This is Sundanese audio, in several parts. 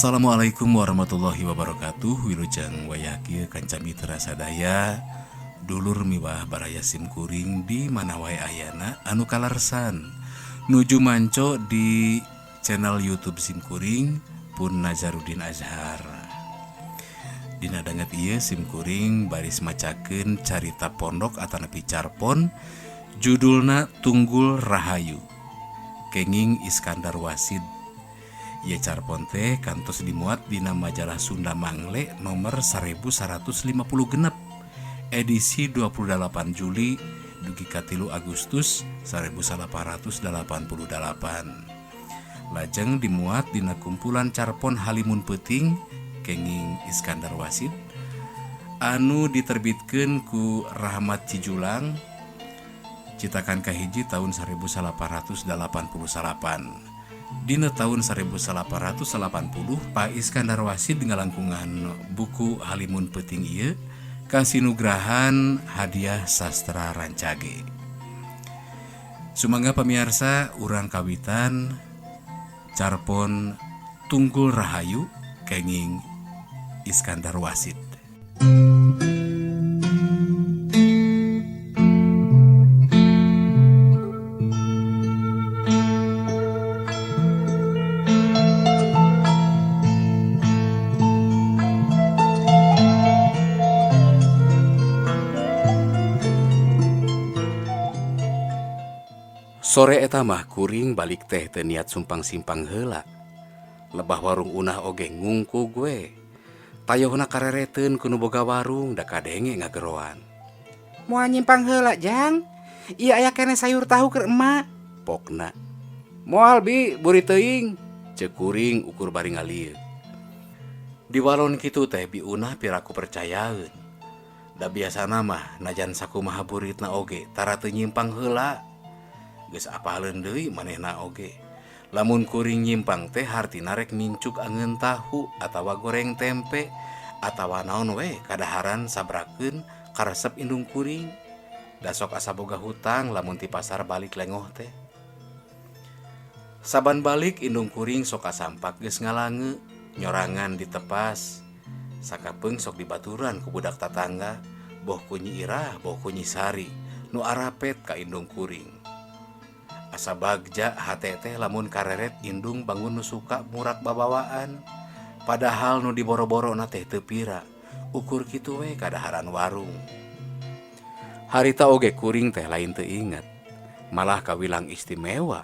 Assalamualaikum warahmatullahi wabarakatuh. Wilujeng wayah kieu kanca mitra sadaya, dulur miwah baraya simkuring di mana wae ayana anu kalarsan nuju manco di channel YouTube simkuring pun Nazarudin Azhar. Dina danget ieu simkuring baris macakeun carita pondok atanapi carpon judulna Tunggul Rahayu kenging Iskandar Wasid. Ieu carpon teh kantos dimuat dina majalah Sunda Mangle nomor 1150 genep edisi 28 Juli dugi ka 3 Agustus 1888. Lajeng dimuat dina kumpulan carpon Halimun Peuting kenging Iskandar Wasid anu diterbitkeun ku Rahmat Cijulang citakan kahiji tahun 1888. Dina tahun 1880 Pak Iskandar Wasid ngalangkungan buku Halimun Peuting ieu kasinugrahan hadiah sastra Rancage. Sumangga pamirsa urang kawitan carpon Tunggul Rahayu kenging Iskandar Wasid. Sore eta mah kuring balik teh teu niat sumpang simpang heula. Lebah warung unah oge ngungku gue. Tayohna karereteun ku nu boga warung da kadenge ngageroan. Moal nyimpang heula jang? Ieu aya keneh sayur tahu keur emak. Pokna. Moal bi buri teuing. Ceuk kuring ukur bari ngalieu. Di walon kitu teh bi unah piraku percayaeun. Da biasana mah najan sakumaha buritna oge tara teu nyimpang heula. Geus apaleun deui manehna oge. Lamun kuring nyimpang teh hartina rek mincuk angeun tahu atawa goreng tempe atawa naon we kadaharan sabrakeun karesep indung kuring. Da sok asa boga hutang lamun ti pasar balik lengoh teh. Saban balik indung kuring sok kasampak geus ngalange, nyorangan ditepas. Sakapeung sok dibaturan ku budak tatangga, boh ku Nyi Irah, boh ku Nyi Sari, nu arapet ka indung kuring. Asa bagja hate teh lamun kareret indung bangun nu suka murak babawaan. Padahal nu diboro-boro na teh teu pira. Ukur kitu we kadaharan warung. Harita oge kuring teh lain teu inget. Malah kawilang istimewa.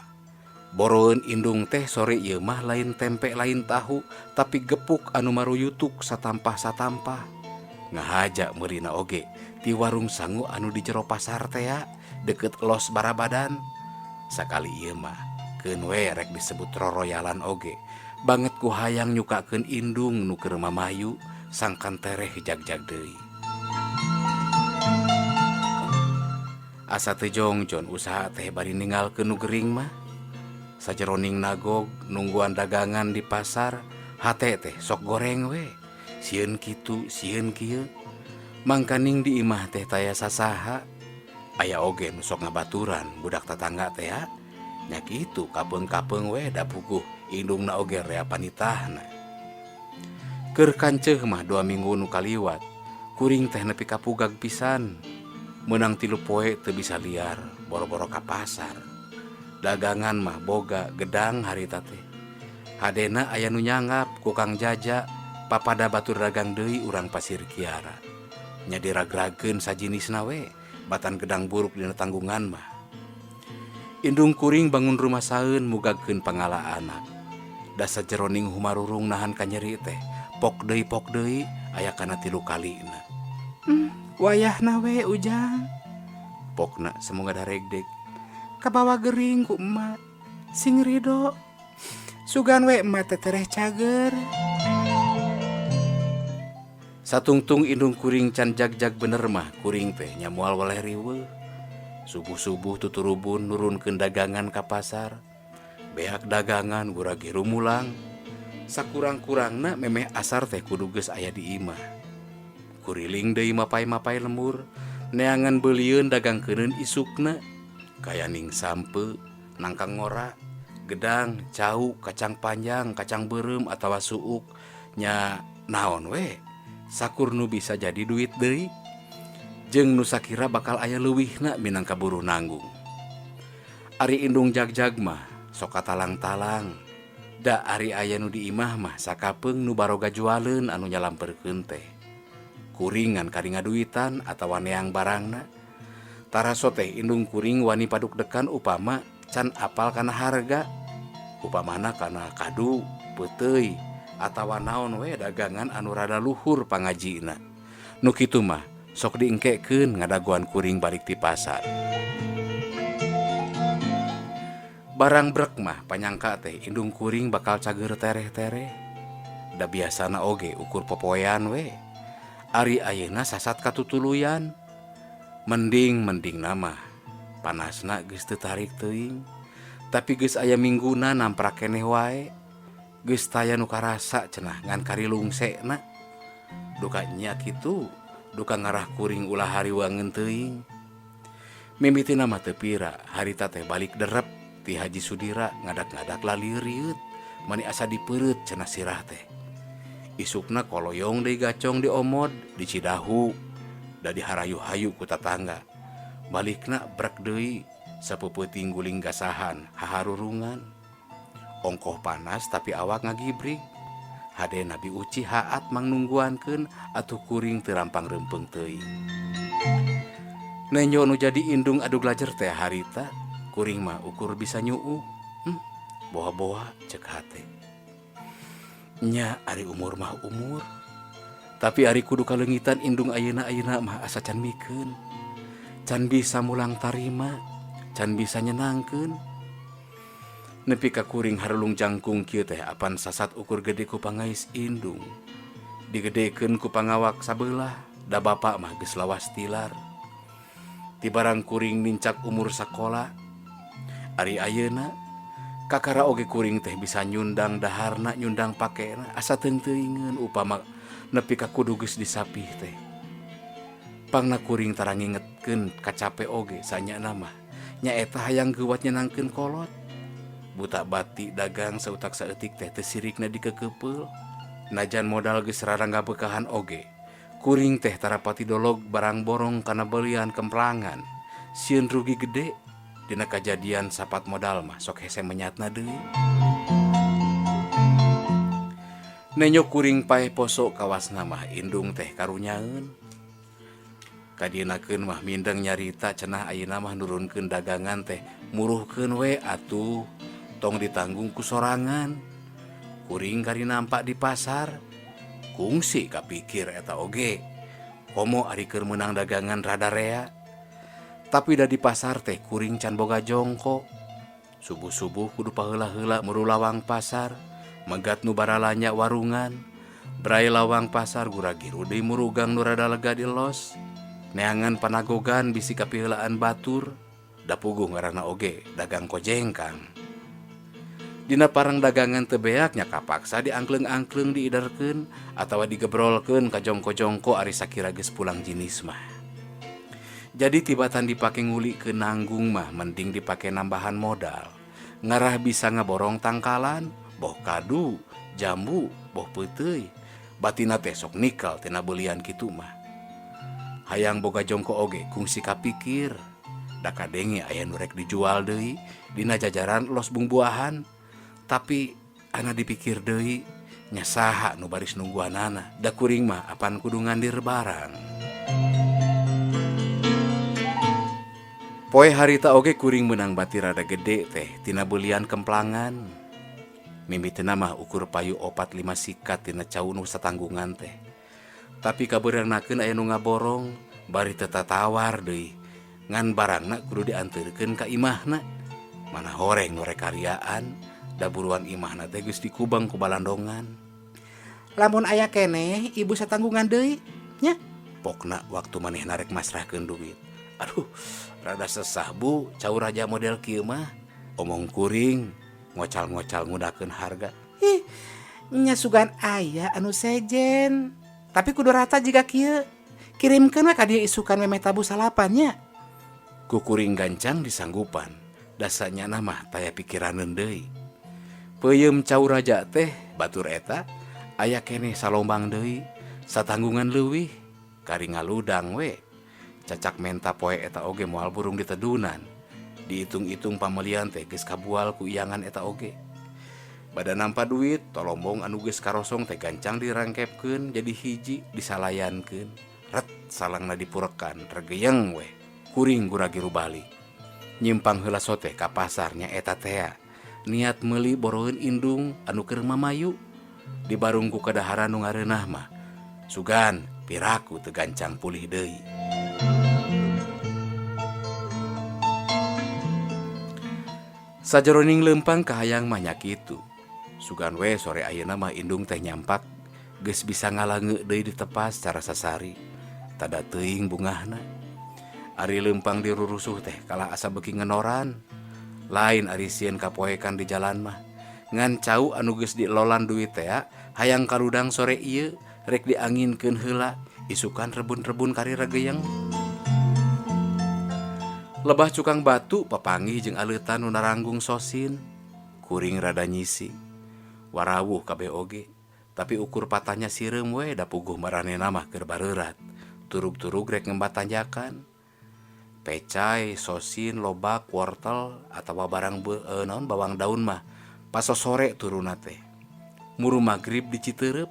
Boroeun indung teh sore ieu mah lain tempe lain tahu tapi gepuk anu maruyutuk satampah-satampah. Ngahaja meurina oge ti warung sangu anu di jero pasar teh deket Los Barabadan. Sakali ieu mah keun we rek disebut roroyalan oge banget ku hayang nyukakeun indung nu keur mamayu sangkan tereh jag-jag deui. Asa teu jongjon usaha teh bari ninggalkeun nu gering mah sajeroning nagog nungguan dagangan di pasar hate teh sok goreng we sieun kitu sieun kieu mangkaning di imah teh taya sasaha. Aya oge nu sok ngabaturan budak tetangga teh nya kitu kapeung-kapeung we da puguh indungna oge rea panitahna. Keur kanceuh mah 2 minggu nu kaliwat kuring teh nepi ka pugag pisan. Meunang 3 poe teu bisa liar boro-boro ka pasar. Dagangan mah boga gedang harita teh. Hadena aya nu nyangap ku Kang Jaja papada batur dagang deui urang Pasir Kiara. Nya diragrageun sajinisna we. Batan gedang buruk dina tanggungan mah. Indung kuring bangun rumah saeun mugakeun pangala anak. Da sajeroning humarurung nahan ka nyeri teh, pok deui aya kana 3 kalina. Wayahna we ujang. Pokna semoga daregdeg. Kabawa gering ku emak. Sing Ridho. Sugan we emak teh tereh cager. Satungtung indung kuring can jag-jag bener mah kuring teh nya moal waleh riweuh. Subuh-subuh tuturubun nurunkeun dagangan ka pasar. Beak dagangan gurage rumulang. Sakurang-kurangna memeh asar teh kudu geus aya di imah. Kuriling deui mapai-mapai lembur, neangan beulieun dagangkeuneun isukna. Kayaning sampe, nangkang ngora, gedang, cau, kacang panjang, kacang berem atawa suuk nya naon we sakur nu bisa jadi duit deui jeung nu sakira bakal aya leuwihna minangka buruh nanggung. Ari indung jagjag mah sok katalang-talang, da ari aya nu di imah mah sakapeung nu baroga jualeun anu nyalamperkeun teh kuringan kari ngaduitan atawa neang barangna. Taraso teh indung kuring wani paduk dekan upama can apal kana harga, upamana kana kadu, peuteuy, atawa naon we dagangan anu rada luhur pangajina. Nu kitu mah sok diengkekeun ngadaguan kuring balik ti pasar. Barang brek mah panyangka teh indung kuring bakal cager tereh-tereh. Da biasana oge ukur popoean we. Ari ayeuna sasat katutuluyan. Mending nama panasna geus teu tarik teuing. Tapi geus aya mingguna namprak keneh wae. Geus taya nu karasa cenah ngan kari lungsena. Duka nya kitu, duka ngarah kuring ulah hari wangeun teuing. Mimitina mah teu pira, harita teh balik derep ti Haji Sudira ngadak-ngadak lalireut, mani asa dipeureut cenah sirah teh. Isukna koloyong deui gacong di omod, di Cidahu, da diharayu-hayu ku tatangga. Balikna brek deui sapeupeting guling gasahan haharurungan. Ongkoh panas tapi awak ngagibrig. Hade Nabi Uci haat mang nungguankeun atuh kuring teu rampang rempeng teuing. Nenyo nu jadi indung adu glajer teh harita, kuring mah ukur bisa nyuuh. Boha-boha cek hate. Nya ari umur mah umur. Tapi ari kudu kalengitan indung ayeuna mah asa can mikeun. Can bisa mulang tarima, can bisa nyenangkeun. Nepi ka kuring harulung jangkung kieu teh apan sasat ukur gede ku pangais indung. Digedekeun ku pangawak sabelah, da bapak mah geus lawas tilar. Ti barang kuring nincak umur sakola. Ari ayeuna kakara oge kuring teh bisa nyundang daharna, nyundang pakena, asa teung-teuingeun upama nepi ka kudu geus disapih teh. Pangna kuring tara ngingetkeun kacape oge sanyana mah nyaeta hayang geuwat nyenangkeun kolot. Buta bati dagang sautak saeutik teh teu sirikna dikekepeul. Najan modal geus rarangga beukahan oge, kuring teh tara pati dolog barang borong kana belian kemplangan. Sieun rugi gede dina kajadian sapat modal mah sok hese menyatna deui. Nenyo kuring paeh poso kawasna mah indung teh karunyaeun. Kadienakeun mah mindeng nyarita cenah ayeuna mah nurunkeun dagangan teh muruhkeun we atuh. Tong ditanggung ku sorangan. Kuring kari nampak di pasar, kungsi kapikir eta oge. Komo ari keur meunang dagangan rada rea. Tapi da di pasar teh kuring can boga jongko. Subuh-subuh kudu paheula-heula meuru lawang pasar, megat nu baralanya warungan. Brai lawang pasar guragiru deui murugang nu rada lega di los. Neangan panagogan bisi kapiheulaan batur. Da puguh ngaranna oge dagang kojengkang. Dina parang dagangan teu beak nya kapaksa diangkleng-angkleng diiderkeun atawa digebrolkeun ka jongko-jongko ari sakira geus pulang jinis mah. Jadi tibatan dipake ngulikeun nanggung mah mending dipake nambahan modal. Ngarah bisa ngaborong tangkalan, boh kadu, jambu, boh peuteuy. Batina teh sok nikel tina beulian kitu mah. Hayang boga jongko oge kungsi kapikir. Da kadenge aya nu rek dijual deui dina jajaran los bungbuahan. Tapi ana dipikir deui nya saha nu baris nungguanana. Da kuring mah apan kudu ngandir barang. Poe harita oge kuring meunang bati rada gede teh tina beulian kemplangan. Mimitna mah ukur payu 4-5 sikat tina cau nu satanggungan teh. Tapi kabeureunakeun aya nu ngaborong bari teu tatawar deui. Ngan barangna kudu dianteurkeun ka imahna. Mana horeng nu rek karyaan. Da buruan imahna teh geus dikubeng ku balandongan. Lamun aya keneh ibu satanggungan deui nya. Pokna waktu manehna rek masrahkeun duit. Aduh, rada sesah bu, cau raja model kieu mah. Omong kuring, ngocal-ngocal ngudakeun harga. Nya sugan aya anu sejen. Tapi kudu rata jiga kieu. Kirimkeun we ka dieu isukan meme tabu salapan nya. Ku kuring gancang disanggupan. Dasanya mah taya pikiraneun deui. Peuyeum cau raja teh batur eta aya keneh salombang deui satanggungan leuwih kari ngaludang we. Cacak menta poe eta oge moal burung ditedunan. Diitung-itung pamelian teh geus kabual ku iyangan eta oge. Bada nampa duit tolombong anu geus karosong teh gancang dirangkepkeun jadi hiji disalayankeun. Ret salangna dipurekan regeyeng we. Kuring guragi rubali. Nyimpang heula sote ka pasarnya eta tea. Niat meuli boroeun indung anu keur mamayu. Di barung ku kadaharan nu ngareunah mah. Sugan piraku teu gancang pulih deui. Sajeroning leumpang kahayang mah nya kitu. Sugan we sore ayeuna mah indung teh nyampak geus bisa ngalange deui ditepas cara sasari. Tada teuing bungahna. Ari leumpang dirurusuh teh kalah asa beuki ngenoran. Lain ari sieun kapoekan di jalan mah. Ngan cau anu geus dilolan duit teh hayang karudang sore ieu rek dianginkeun heula isukan rebun-rebun kari regeyeng. Lebah cukang batu papanggih jeung aleutan nu naranggung sosin. Kuring rada nyisi. Warawuh kabeh oge. Tapi ukur patahnya sireum we da puguh maranehna mah keur bareurat. Turug-turug rek ngembat tanjakan. Pecai, sosin, lobak, wortel atawa barang bawang daun mah paso sore turuna teh. Muru magrib diciteureub.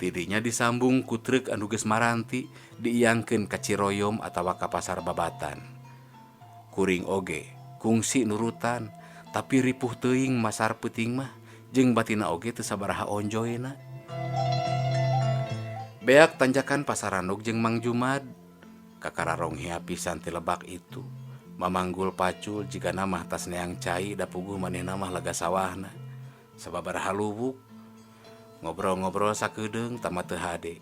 Tidinya disambung ku truk anu geus maranti diiyangkeun ka Ciroyom atawa ka pasar babatan. Kuring oge kungsi nurutan tapi ripuh teuing masar peuting mah jeung batina oge teu sabaraha onjoyna. Beak tanjakan pasar Randuk jeung Mang Jumad kakararong hea pisan ti lebak itu. Mamanggul pacul jika namah tas neang cai da puguh manehna mah lega sawahna. Sababaraha lubuk ngobrol-ngobrol sakedeung tamat teu hade.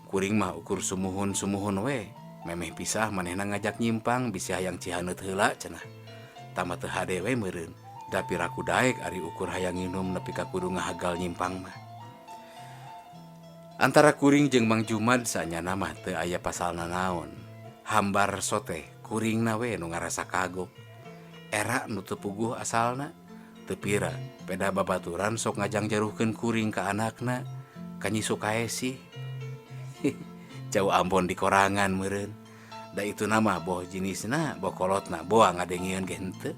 Kuring mah ukur sumuhun-sumuhun we. Memeh pisah manehna ngajak nyimpang bisi hayang cihaneut heula cenah. Tamat teu hade we meureun. Da piraku daek ari ukur hayang nginum nepi ka kudu ngahagal nyimpang mah. Antara kuring jeung Mang Jumad saanyana mah teu aya pasalna naon. Hambar sote kuringna we nu ngarasa kagok. Era nu teu puguh asalna. Teu pira peda babaturan sok ngajang jaruhkeun kuring ka anakna ka Nyi Sukaesi. Jauh Ambon di korangan meureun. Da itu nama boh jenisna, boh kolotna, boa ngadengieun ge henteu.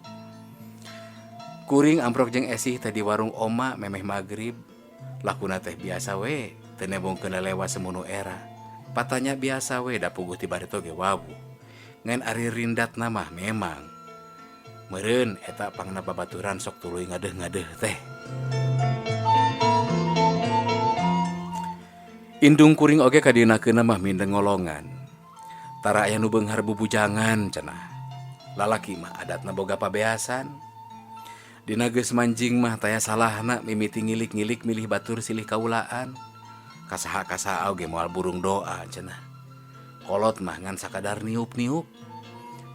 Kuring amprok jeung Esih teh di warung oma memeh magrib. Lakuna teh biasa we, teu nebongkeun lelewa semunu era. Patanya biasa we da puguh ti bari toge wawu. Ngan ari rindatna mah memang. Meureun eta pangna babaturan sok tuluy ngadeuh-ngadeuh teh. Indung kuring oge kadienakeunna mah mindeng ngolongan. Tara aya nu beunghar bubujangan cenah. Lalaki mah adatna boga pabeasan. Dina geus manjing mah taya salahna mimiti ngilik-ngilik milih batur silih kaulaan. Kasaha-kasaha oge moal burung doa cenah. Kolot mah ngan sakadar niup-niup.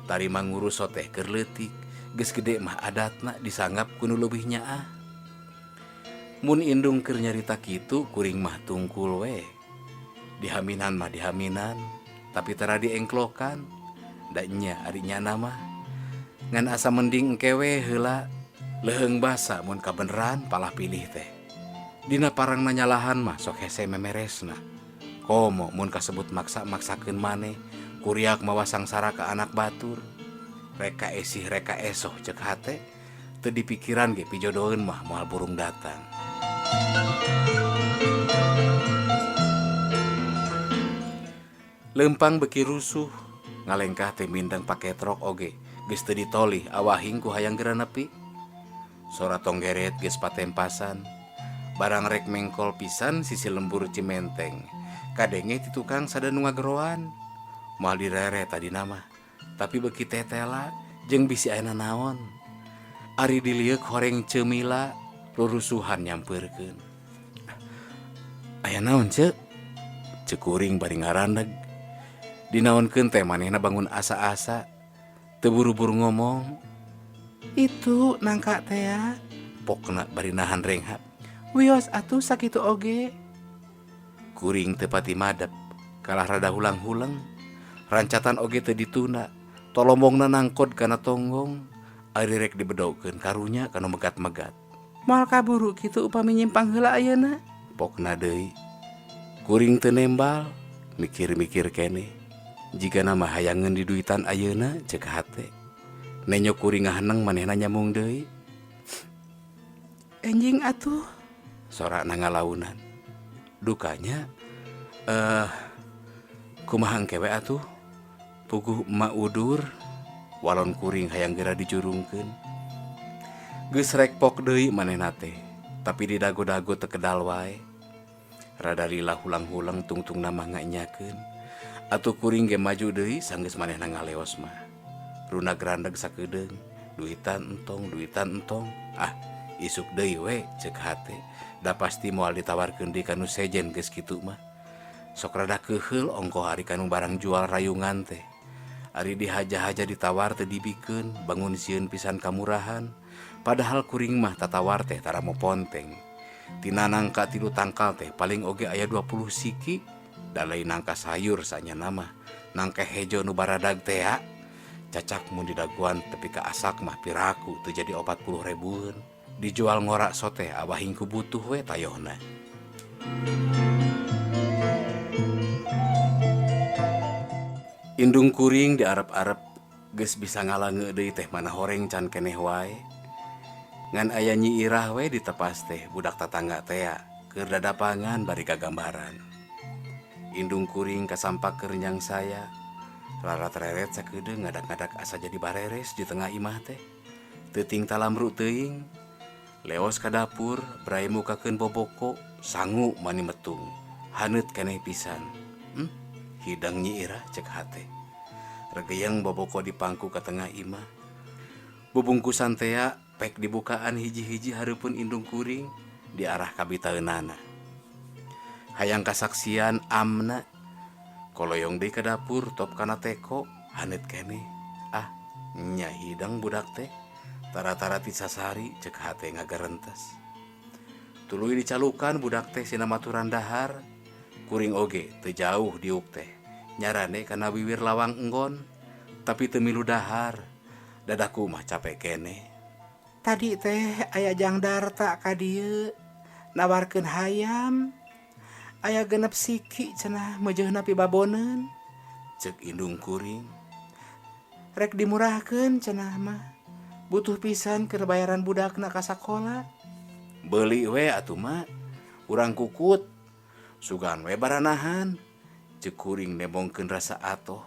Tari mangurus soteh keur leutik. Geus gede mah adatna disanggap ku nu leuwih nyaah. Mun indung keur nyarita kitu kuring mah tungkul we. Dihaminan mah dihaminan, tapi tara diengklokan. Da nya ari nyana mah ngan asa mending engke we heula leheung basa mun kabeneran palah pilih teh. Dina parang nanyalahan mah sok hese memeresna. Komo mun kasebut maksa-maksakeun maneh kuriak mawa sangsara ka anak batur. Reka esih reka esoh cek hate teu dipikiran ge pijodoeun mah moal burung datang. Leumpang beki rusuh ngalengkah teh mindeng pake trok oge geus teu ditolih awahing ku hayang geura nepi. Sora tonggeret geus patempasan. Barang rek mengkol pisan sisi lembur Cimenteng. Kadenge ti tukang sada nu ngageroan. Moal direre tadina mah. Tapi beki tetela jeung bisi ayeuna naon. Ari dilieuk horeng ceumila rurusuhan nyampeurkeun. Aya naon ceuk? Ceuk kuring bari ngarandeg. Dinaonkeun teh manehna bangun asa-asa. Teu buru-buru ngomong. Itu nangka teh Pokna bari nahan renghap. wios atuh sakitu oge. Kuring teu pati madep, kalah rada hulang-hulang. Rancatan oge teu dituna. Tolombongna nangkod kana tonggong. Ari rek dibedogkeun karunya kanu megat-megat. Moal kaburu kitu upami nyimpang heula ayeuna. Pokna deui. Kuring teu nembal, mikir-mikir kene. Jika nama hayangan di duitan ayeuna cek hate. Nenyo kuring ngahaneng manehna nyambung deui. Enjing atuh. Sorakna ngalaunan. Dukanya kumaha engkewe atuh? Puguh emak udur walon kuring hayang geura dijurungkeun. Geus rek pok deui manehna teh, tapi di dago-dago teu kedal wae. Rada lila hulang-hulang tungtung nama nganyakeun. Atuh kuring ge maju deui sanggeus manehna ngaleos mah. Runa grandeg sakedeung, duitan entong. Ah, isuk deui we ceuk hate. Da pasti moal ditawarkeun di kanu sejen geus kitu mah. Sok rada keheul ongkoh ari kanu barang jual rayungan teh. Ari dihaja-haja ditawar teu dibikeun, bangun sieun pisan kamurahan. Padahal kuring mah tatawar teh tara mo ponteng. Tina nangka 3 tangkal teh paling oge aya 20 siki. Da lain nangka sayur sanyana mah. Nangka hejo nu baradag teh ya. Cacak mun didaguan tepi ka asak mah piraku teu jadi 40 ribuan. Dijual ngorak sote abah hingku butuh we tayohna. Indung kuring di arep-arep geus bisa ngalange deui teh mana horeng can keneh wae. Ngan aya Nyi Irah we ditepas teh budak tatangga teh keur dadapangan bari gagambaran. Indung kuring kasampak keur nyang saya. Larat reret sakedeung ngadak-ngadak asa jadi bareres di tengah imah teh. Teuting talamru teuing. Leos ka dapur, brai mukakeun boboko, sangu mani metung. Haneut keneh pisan. Hidang Nyi Irah cek hate. Regeyang boboko dipangku ke tengah imah. Bubungkusan tea pek dibukaan hiji-hiji hareupeun indung kuring di arah kabitaeunana. Hayang kasaksian amna. Koloyong deui ke dapur top kana teko haneut keneh. Ah, nya hidang budak teh. Tara-tara ti sasari cek hate ngagarentes. Tuluy dicalukan budak teh sina maturan dahar. Kuring oge teu jauh diuk teh. Nyarane kana wiwir lawang enggon, tapi teu milu dahar. Dadaku mah capek keneh. Tadi teh aya Jang Darta ka dieu nawarkeun hayam. Aya 6 siki cenah meujeuhna pibaboneun. Cek indung kuring. Rek dimurahkeun cenah mah. Butuh pisan keur bayaran budakna ka sakola. Beuli we atuh mah. Urang kukut. Sugan we baranahan. Cek kuring nebongkeun rasa atoh.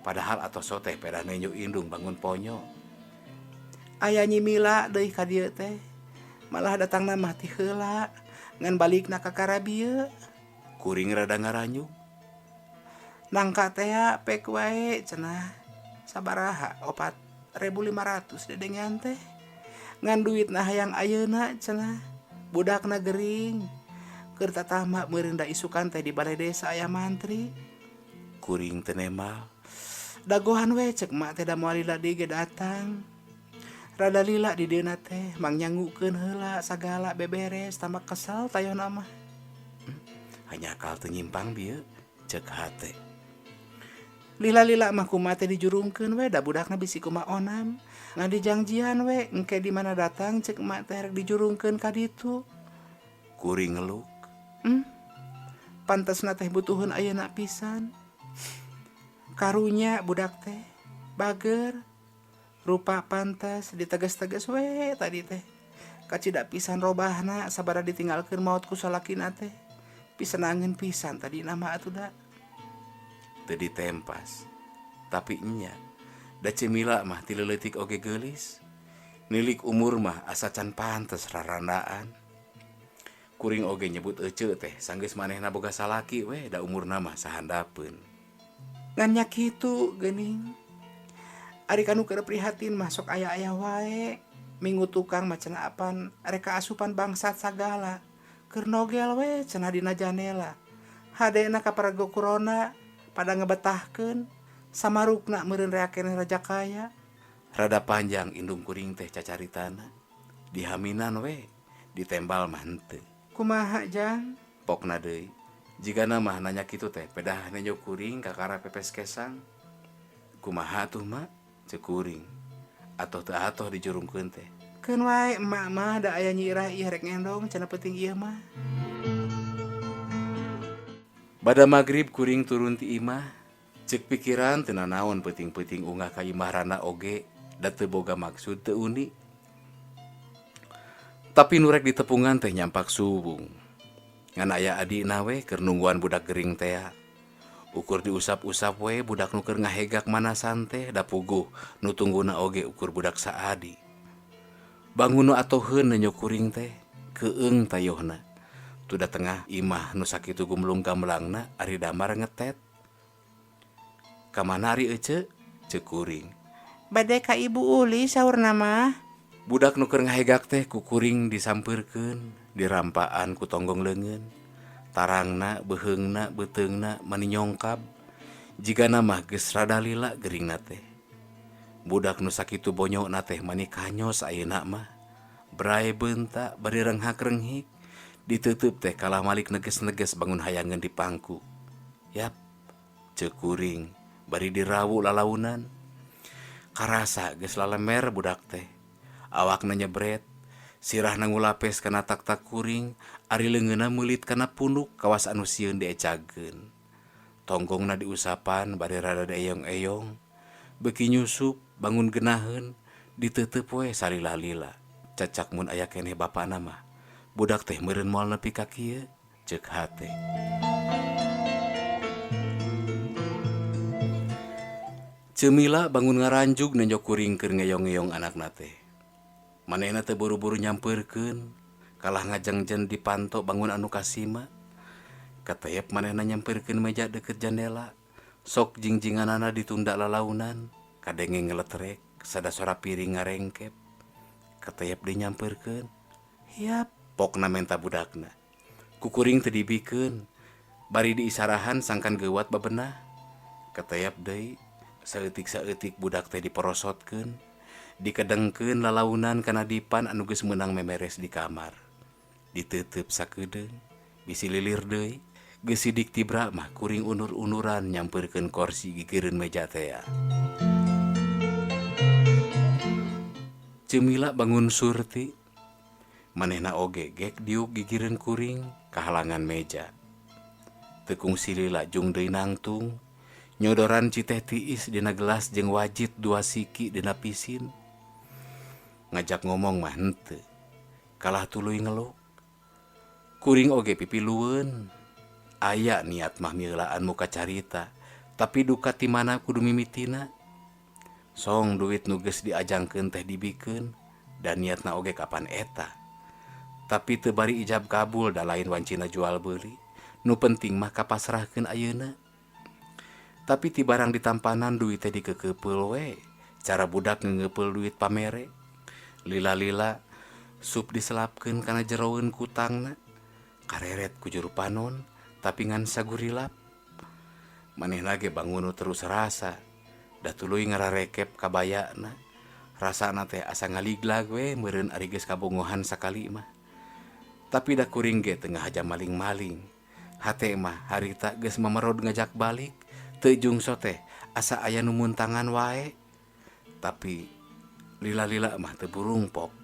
Padahal atoh soteh pedah nenyo indung bangun ponyo. Aya Nyi Mila deui ka dieu teh. Malah datangna mah ti heula ngan balikna ka Karabieu. Kuring rada ngaranyu. Nangka teh pek wae cenah. Sabaraha 4.500 dedengan teh. Ngan duitna hayang ayeuna cenah. Budakna gering. Keur tatama meureun da isukan teh di balai desa aya mantri. Kuring teu nemal. Dagohan we cek mak teh da moal lila deui ge datang. Rada lila di deuna teh mang nyangukeun heula sagala beberes tambah kesal tayona mah. Hanya akal teu nyimpang bieu cek hate. Lila-lila mah kumaha teh dijurungkeun we da budakna bisi kumaha onam. Ngan dijangjian we engke di mana datang cek mak teh rek dijurungkeun ka ditu. Kuring ngeluk. Pantesna teh butuhun ayeuna pisan. Karunya budak teh bager. Rupa pantes diteges-teges we tadi teh. Kacida pisan robahna sabara ditinggalkeun maot ku salakina teh. Pisenangeun pisan tadi nama atuh da. Teu ditempas. Tapi nya da cemila mah ti leuletik oge geulis. Nilik umur mah asa can pantes rarandaan. Kuring oge nyebut ece teh sanggeus manehna boga salaki we da umurna mah sahandapeun. Ngan nya kitu geuning. Ari kanu keur prihatin mah sok aya-aya wae. Minggu tukang mah cenah apan rek asupan bangsat sagala. Keur nogel we cenah dina janela. Hadena ka parago corona pada ngebetahkeun samarukna meureun reakeun raja kaya. Rada panjang indung kuring teh cacaritana. Dihaminan we, ditembal mah henteu. Kumaha Jang? Pokna deui. Jigana mah nanya kitu teh pedah nenyo kuring kakara pepes kesang. Kumaha tuh mak? Cek kuring. Atoh teu atoh dijurungkeun teh. Keun wae emak mah da aya Nyi Ira ieu rek ngendong cenah penting ieu mah. Bada magrib kuring turun ti imah, cek pikiran teu nanaon peuting-peuting ungah ka imahrana oge da teu boga maksud teu uni. Tapi nurek di tepungan teh nyampak subung. Ngan aya adina we keur nungguan budak gering teh. Ukur diusap-usap we budak nu keur ngahegak manasan teh da puguh nu tungguna oge ukur budak saadi. Bangun nu atoheun neu kuring teh keung tayohna. Tuda tengah imah nu sakitu gumlung gamlangna ari damar ngetet. Kamana ari ece? Ceuk kuring. Bade ka Ibu Uli saurna mah. Budak nu keur ngahegak teh ku kuring disampeurkeun, dirampaan ku tonggong leungeun. Tarangna, beheungna, beuteungna mani nyongkab. Jigana mah geus rada lila geuringna teh. Budak nu sakitu bonyona teh mani kanyos ayeuna mah. Berae beunta bari renghak-renghik. Diteuteub teh kalah malik neges-neges bangun hayangeun di pangku. Yap, ceuk kuring bari dirawu lalaunan. Karasa geus lalemer budak teh. Awakna nyebret, sirahna ngulapes kana tak-tak kuring, ari leungeunna meulit kana punduk kawas anu sieun diecagkeun. Tonggongna diusapan bari rada dieyong-eyong. Beuki nyusup bangun geunaheun, diteuteub we salila-lila. Cacak mun aya keneh bapana mah. Budak teh meureun moal nepi ka kieu, ceuk hate. Cemila bangun ngaranjug nenjok kuring keur ngeyong-ngeyong anakna teh. Manehna teh buru-buru nyampeurkeun, kalah ngajengjen dipanto bangun anu kasima. Katayep manehna nyampeurkeun meja deukeut jendela. Sok jingjinganana ditunda lalaunan, kadenge ngeletrek, sada sora piring ngarengkep. Katayep dinyampeurkeun. Yap. Pokna menta budakna. Kukuring teu dibikeun. Bari diisarahan sangkan geuwat babenah. Katayap deui, saeutik-saeutik budak teh diporosotkeun, dikedengkeun lalaunan kana dipan anu geus meunang memeres di kamar. Diteuteub sakedeung, bisi lilir deui, geus sidik tibra mah kuring unur-unuran nyampeurkeun kursi gigireun meja teh. Cemila bangun surti. Manehna oge gek diuk gigireun kuring kahalangan meja. Tekung silila jung deui nangtung, nyodoran citeh tiis dina gelas jeung wajit 2 siki dina pisin. Ngajak ngomong mah henteu, kalah tuluy ngeluk. Kuring oge pipilueun, aya niat mah mieulaan muka carita, tapi duka ti mana kudu mimitina. Song duit nu geus diajangkeun teh dibikeun, dan niatna oge kapan eta. Tapi teu bari ijab kabul da lain wancina jual beuli. Nu penting mah kapasrahkeun ayeuna. Tapi ti barang ditampanan duit teh dikeukeupel we. Cara budak ngeungeupel duit pamere. Lila-lila sup diselapkeun kana jeroeun kutangna. Kareret ku juru panon, tapi ngan sagurilap. Manehna ge bangun terus rasa. Da tuluy ngararekep kabayana. Rasana teh asa ngaliglag we meureun ari geus kabongohan sakali mah. Tapi da kuring ge tengah aja maling-maling. Hate mah harita geus mamerod ngajak balik. Teu jungso teh asa aya nu muntangan wae. Tapi lila-lila mah teu burungpok.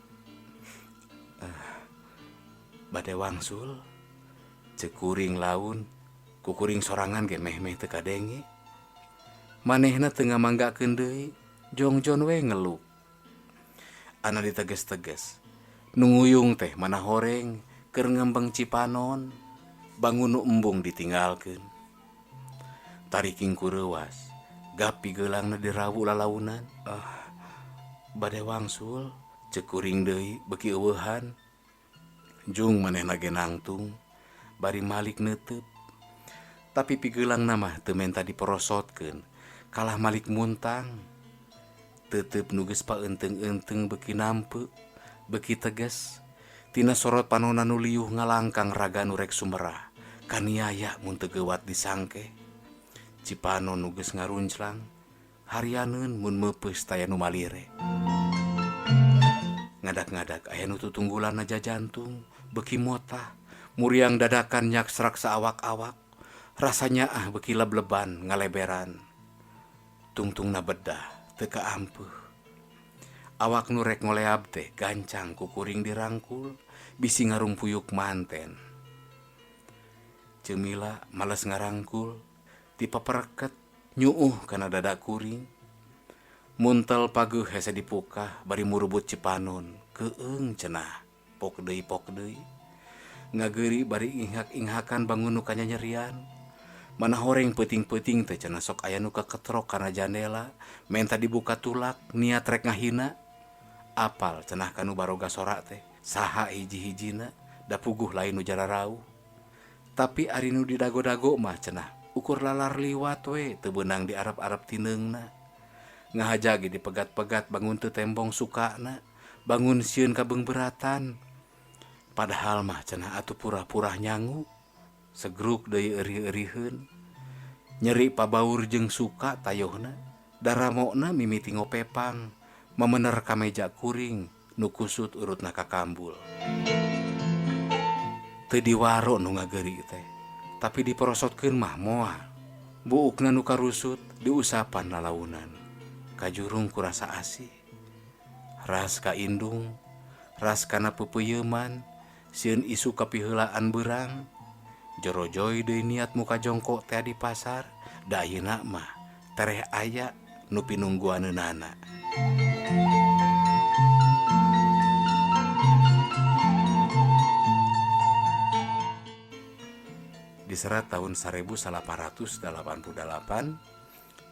Bade wangsul, ceuk kuring laun, ku kuring sorangan ge meh-meh teu kadenge. Manehna teu ngamanggakeun deui, jongjon we ngeluk. Ana diteges-teges. Nu nguyung teh mana horeng keur ngembeng cipanon, bangun nu embung ditinggalkeun. Tariking kureuwas, gapi geulangna dirawu lalaunan. Bade wangsul, ceuk kuring deui beuki eueuhan. Jung manehna ge nangtung, bari malik neuteub. Tapi pigeulang mah teu menta diporosotkeun, kalah malik muntang. Teuteub nu geus paeunteng-eunteng beuki nampeu, beuki teges. Tina sorot panonna nu liuh ngalangkang raga nu rek sumerah, kaniaya mun teu geuwat disangke. Cipanon nu geus ngarunclang, harianeun mun meupeus taya nu malire. Ngadak-ngadak aya nu tutunggulan aja jantung, beuki motah, muriang dadakan nyak serak saawak-awak. Rasanya beuki leb-leban ngaleberan. Tungtungna bedah teu kaampeuh. Awak nu rek ngoleab teh gancang kukuring dirangkul, bisi ngarumpuyuk manten. Cemila males ngarangkul, dipapereket nyuuh kana dada kuring. Muntel paguh hese dipukah bari murubut cipanon, keung cenah, pok deui. Ngageuri bari inghak-inghakan bangun nu kanyanyerian. Mana horeng peuting-peuting teh cenah sok aya nu kaketrok kana jandela, menta dibuka tulak, niat rek ngahina. Apal cenah kanu baroga sorak teh, saha hiji-hijina, da puguh lain nu jararau. Tapi ari nu didago-dago mah cenah, ukur lalar liwat we, teu beunang di arep-arep tineungna. Ngahajagi dipegat-pegat bangun teu tembong sukana, bangun sieun kabeung beratan. Padahal mah cenah atuh purah-purah nyangu, segruk deui euri-euriheun. Nyeri pabaur jeung suka tayohna, daramona mimiti ngopepang, mamener ka meja kuring, nu kusut urutna ka kambul. Teu diwaro nu ngageuri teh, tapi diporosotkeun mah moal. Buukna nu karusut diusapan lalaunan, kajurung ku rasa asih. Ras ka indung, ras kana pepeuyeman, sieun isu kapiheulaan beurang. Jorojoy deui niat muka jongkok teh di pasar, da ayeuna mah tereh aya nu pinungguaneunana. Diserat tahun 1888,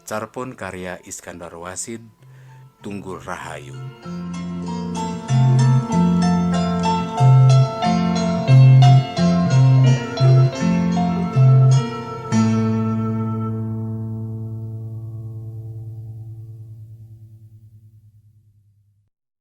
carpon karya Iskandar Wasid, Tunggul Rahayu.